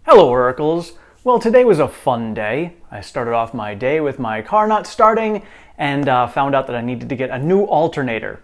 Hello, Oracles. Well, today was a fun day. I started off my day with my car not starting and found out that I needed to get a new alternator.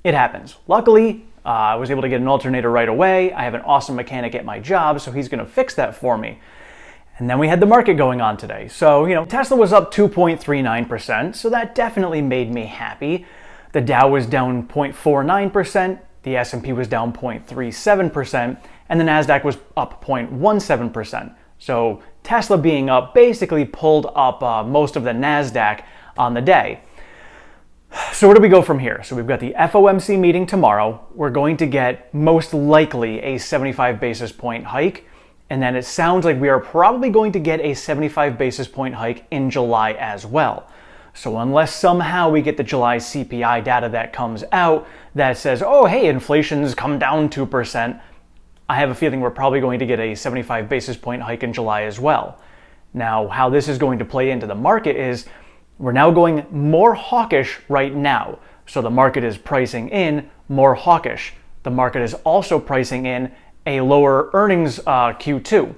It happens. Luckily, I was able to get an alternator right away. I have an awesome mechanic at my job, so he's going to fix that for me. And then we had the market going on today. So, Tesla was up 2.39%, so that definitely made me happy. The Dow was down 0.49%, the S&P was down 0.37%, and the Nasdaq was up 0.17%. So Tesla being up basically pulled up most of the Nasdaq on the day. So where do we go from here? So we've got the FOMC meeting tomorrow. We're going to get most likely a 75 basis point hike. And then it sounds like we are probably going to get a 75 basis point hike in July as well. So unless somehow we get the July CPI data that comes out that says, oh, hey, inflation's come down 2%, I have a feeling we're probably going to get a 75 basis point hike in July as well. Now, how this is going to play into the market is we're now going more hawkish right now. So the market is pricing in more hawkish. The market is also pricing in a lower earnings Q2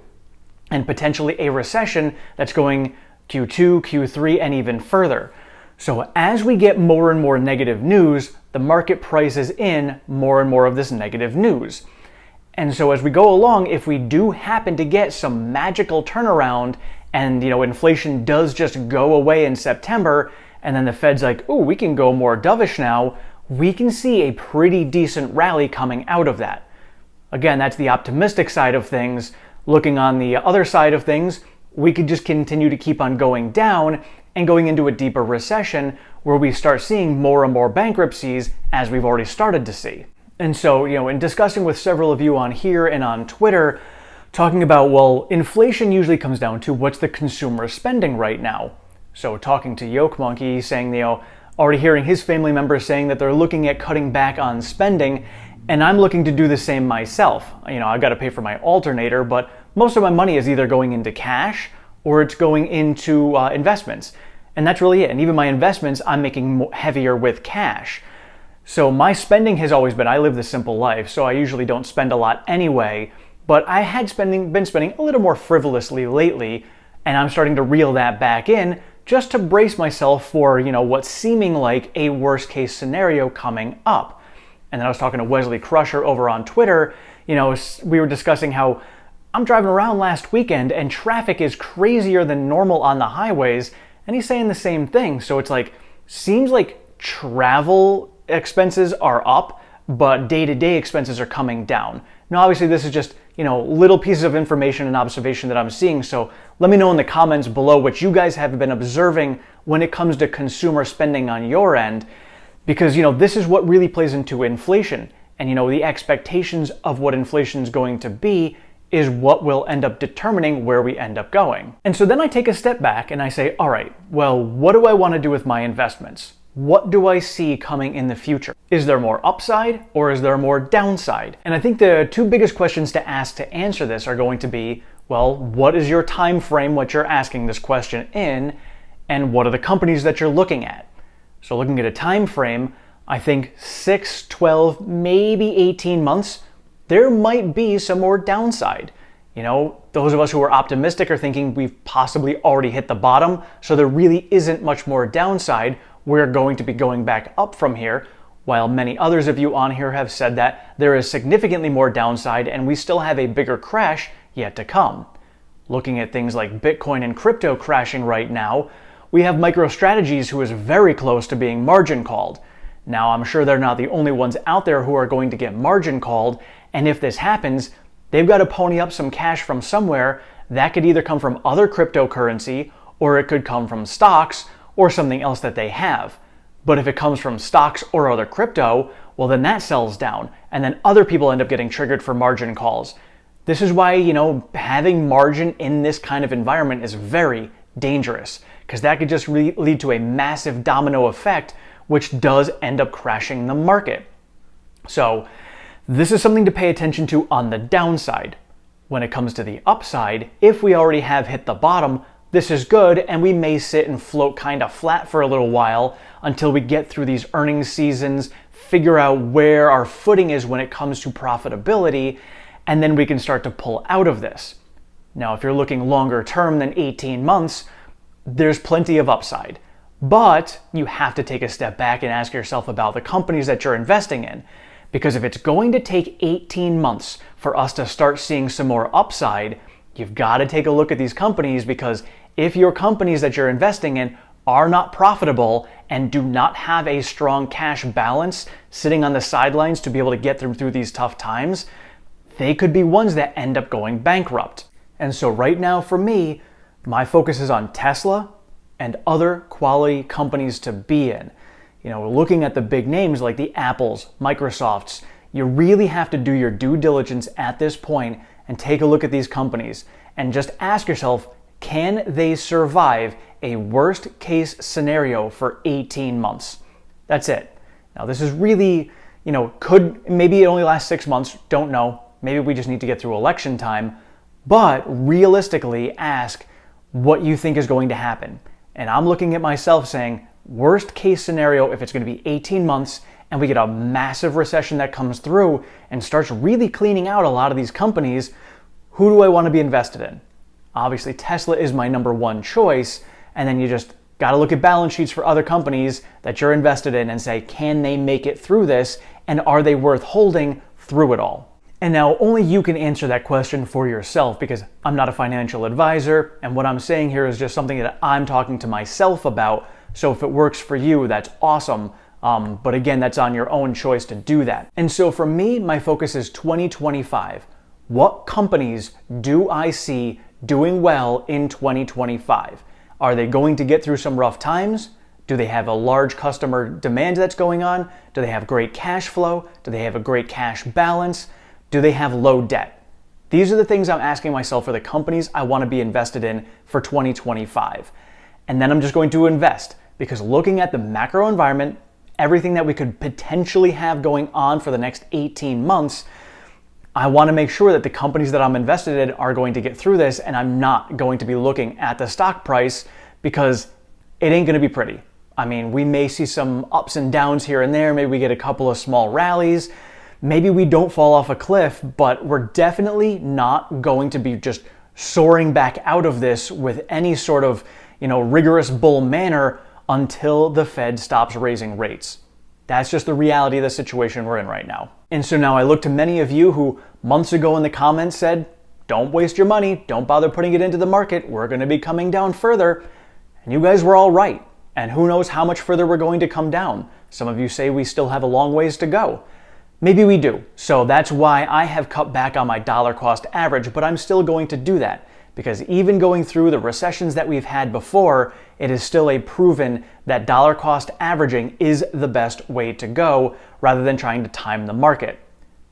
and potentially a recession that's going Q2, Q3, and even further. So as we get more and more negative news, the market prices in more and more of this negative news. And so as we go along, if we do happen to get some magical turnaround and inflation does just go away in September, and then the Fed's like, oh, we can go more dovish now, we can see a pretty decent rally coming out of that. Again, that's the optimistic side of things. Looking on the other side of things, we could just continue to keep on going down and going into a deeper recession where we start seeing more and more bankruptcies as we've already started to see. And so, in discussing with several of you on here and on Twitter, talking about, well, inflation usually comes down to what's the consumer spending right now. So talking to Yoke Monkey, saying, already hearing his family members saying that they're looking at cutting back on spending, and I'm looking to do the same myself. I've got to pay for my alternator, but most of my money is either going into cash or it's going into investments. And that's really it. And even my investments, I'm making heavier with cash. So my spending has always been, I live the simple life, so I usually don't spend a lot anyway, but I had been spending a little more frivolously lately, and I'm starting to reel that back in just to brace myself for, what's seeming like a worst case scenario coming up. And then I was talking to Wesley Crusher over on Twitter, we were discussing how I'm driving around last weekend and traffic is crazier than normal on the highways, and he's saying the same thing. So it's like, seems like travel expenses are up, but day-to-day expenses are coming down. Now, obviously, this is just, little pieces of information and observation that I'm seeing. So let me know in the comments below what you guys have been observing when it comes to consumer spending on your end, because, this is what really plays into inflation. And, the expectations of what inflation is going to be is what will end up determining where we end up going. And so then I take a step back and I say, all right, well, what do I want to do with my investments? What do I see coming in the future? Is there more upside or is there more downside? And I think the two biggest questions to ask to answer this are going to be, well, what is your time frame, what you're asking this question in, and what are the companies that you're looking at? So looking at a time frame, I think 6, 12, maybe 18 months, there might be some more downside. Those of us who are optimistic are thinking we've possibly already hit the bottom, so there really isn't much more downside. We're going to be going back up from here, while many others of you on here have said that there is significantly more downside and we still have a bigger crash yet to come. Looking at things like Bitcoin and crypto crashing right now, we have MicroStrategies who is very close to being margin called. Now, I'm sure they're not the only ones out there who are going to get margin called, and if this happens, they've got to pony up some cash from somewhere. That could either come from other cryptocurrency, or it could come from stocks, or something else that they have. But if it comes from stocks or other crypto, well, then that sells down, and then other people end up getting triggered for margin calls. This is why, having margin in this kind of environment is very dangerous, because that could just lead to a massive domino effect, which does end up crashing the market. So this is something to pay attention to on the downside. When it comes to the upside, if we already have hit the bottom, this is good, and we may sit and float kind of flat for a little while until we get through these earnings seasons, figure out where our footing is when it comes to profitability, and then we can start to pull out of this. Now, if you're looking longer term than 18 months, there's plenty of upside. But you have to take a step back and ask yourself about the companies that you're investing in. Because if it's going to take 18 months for us to start seeing some more upside, you've got to take a look at these companies, because if your companies that you're investing in are not profitable and do not have a strong cash balance sitting on the sidelines to be able to get them through these tough times, they could be ones that end up going bankrupt. And so right now for me, my focus is on Tesla and other quality companies to be in. Looking at the big names like the Apples, Microsofts, you really have to do your due diligence at this point and take a look at these companies and just ask yourself, can they survive a worst case scenario for 18 months? That's it. Now this is really, maybe it only lasts 6 months, don't know. Maybe we just need to get through election time, but realistically ask what you think is going to happen. And I'm looking at myself saying, worst case scenario, if it's going to be 18 months and we get a massive recession that comes through and starts really cleaning out a lot of these companies, who do I want to be invested in? Obviously, Tesla is my number one choice. And then you just got to look at balance sheets for other companies that you're invested in and say, can they make it through this? And are they worth holding through it all? And now only you can answer that question for yourself, because I'm not a financial advisor. And what I'm saying here is just something that I'm talking to myself about. So if it works for you, that's awesome. But again, that's on your own choice to do that. And so for me, my focus is 2025. What companies do I see doing well in 2025? Are they going to get through some rough times? Do they have a large customer demand that's going on? Do they have great cash flow? Do they have a great cash balance? Do they have low debt? These are the things I'm asking myself for the companies I want to be invested in for 2025. And then I'm just going to invest, because looking at the macro environment, everything that we could potentially have going on for the next 18 months, I want to make sure that the companies that I'm invested in are going to get through this, and I'm not going to be looking at the stock price, because it ain't going to be pretty. I mean, we may see some ups and downs here and there. Maybe we get a couple of small rallies. Maybe we don't fall off a cliff, but we're definitely not going to be just soaring back out of this with any sort of, rigorous bull manner until the Fed stops raising rates. That's just the reality of the situation we're in right now. And so now I look to many of you who months ago in the comments said, don't waste your money, don't bother putting it into the market, we're going to be coming down further. And you guys were all right. And who knows how much further we're going to come down. Some of you say we still have a long ways to go. Maybe we do. So that's why I have cut back on my dollar cost average, but I'm still going to do that. Because even going through the recessions that we've had before, it is still a proven that dollar cost averaging is the best way to go, rather than trying to time the market.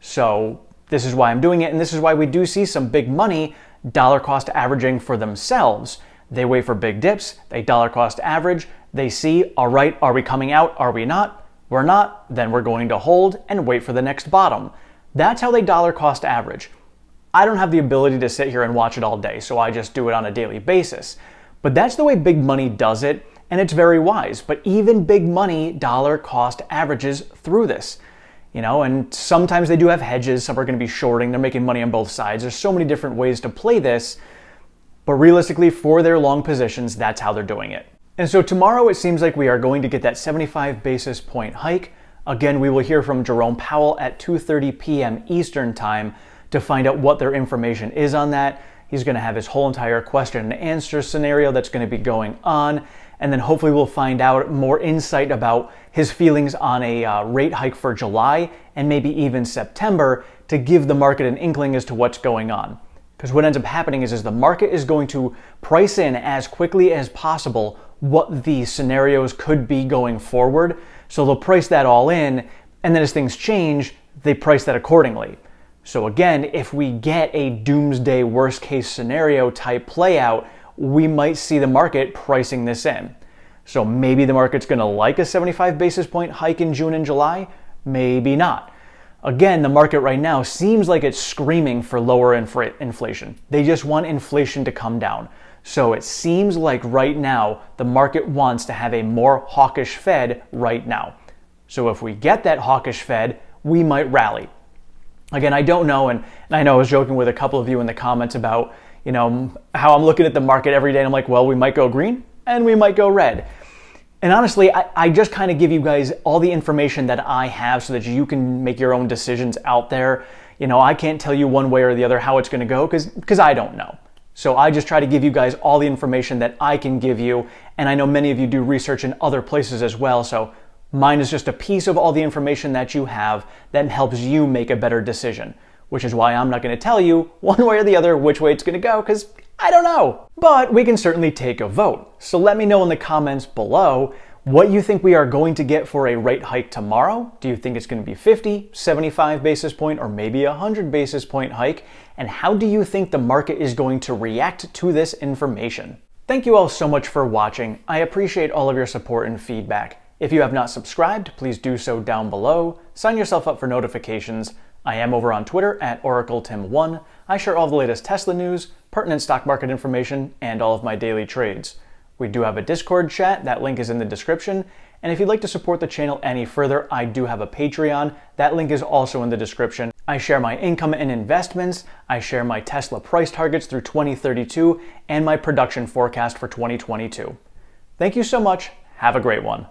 So this is why I'm doing it, and this is why we do see some big money dollar cost averaging for themselves. They wait for big dips, they dollar cost average, they see, all right, are we coming out, are we not? We're not, then we're going to hold and wait for the next bottom. That's how they dollar cost average. I don't have the ability to sit here and watch it all day, so I just do it on a daily basis. But that's the way big money does it, and it's very wise. But even big money dollar cost averages through this. And sometimes they do have hedges, some are going to be shorting, they're making money on both sides. There's so many different ways to play this, but realistically for their long positions, that's how they're doing it. And so tomorrow it seems like we are going to get that 75 basis point hike. Again, we will hear from Jerome Powell at 2:30 p.m. Eastern Time to find out what their information is on that. He's going to have his whole entire question and answer scenario that's going to be going on. And then hopefully we'll find out more insight about his feelings on a rate hike for July and maybe even September, to give the market an inkling as to what's going on. Because what ends up happening is the market is going to price in as quickly as possible what the scenarios could be going forward. So they'll price that all in, and then as things change, they price that accordingly. So again, if we get a doomsday worst case scenario type play out, we might see the market pricing this in. So maybe the market's going to like a 75 basis point hike in June and July, maybe not. Again, the market right now seems like it's screaming for lower inflation. They just want inflation to come down. So it seems like right now the market wants to have a more hawkish Fed right now. So if we get that hawkish Fed, we might rally. Again, I don't know, and I know I was joking with a couple of you in the comments about, how I'm looking at the market every day and I'm like, well, we might go green and we might go red. And honestly, I just kind of give you guys all the information that I have so that you can make your own decisions out there. I can't tell you one way or the other how it's going to go because I don't know. So I just try to give you guys all the information that I can give you. And I know many of you do research in other places as well. So mine is just a piece of all the information that you have that helps you make a better decision, which is why I'm not going to tell you one way or the other which way it's going to go because I don't know. But we can certainly take a vote. So let me know in the comments below what you think we are going to get for a rate hike tomorrow. Do you think it's going to be 50, 75 basis point, or maybe 100 basis point hike? And how do you think the market is going to react to this information? Thank you all so much for watching. I appreciate all of your support and feedback. If you have not subscribed, please do so down below. Sign yourself up for notifications. I am over on Twitter at OracleTim1. I share all the latest Tesla news, pertinent stock market information, and all of my daily trades. We do have a Discord chat, that link is in the description. And if you'd like to support the channel any further, I do have a Patreon, that link is also in the description. I share my income and investments, I share my Tesla price targets through 2032, and my production forecast for 2022. Thank you so much, have a great one.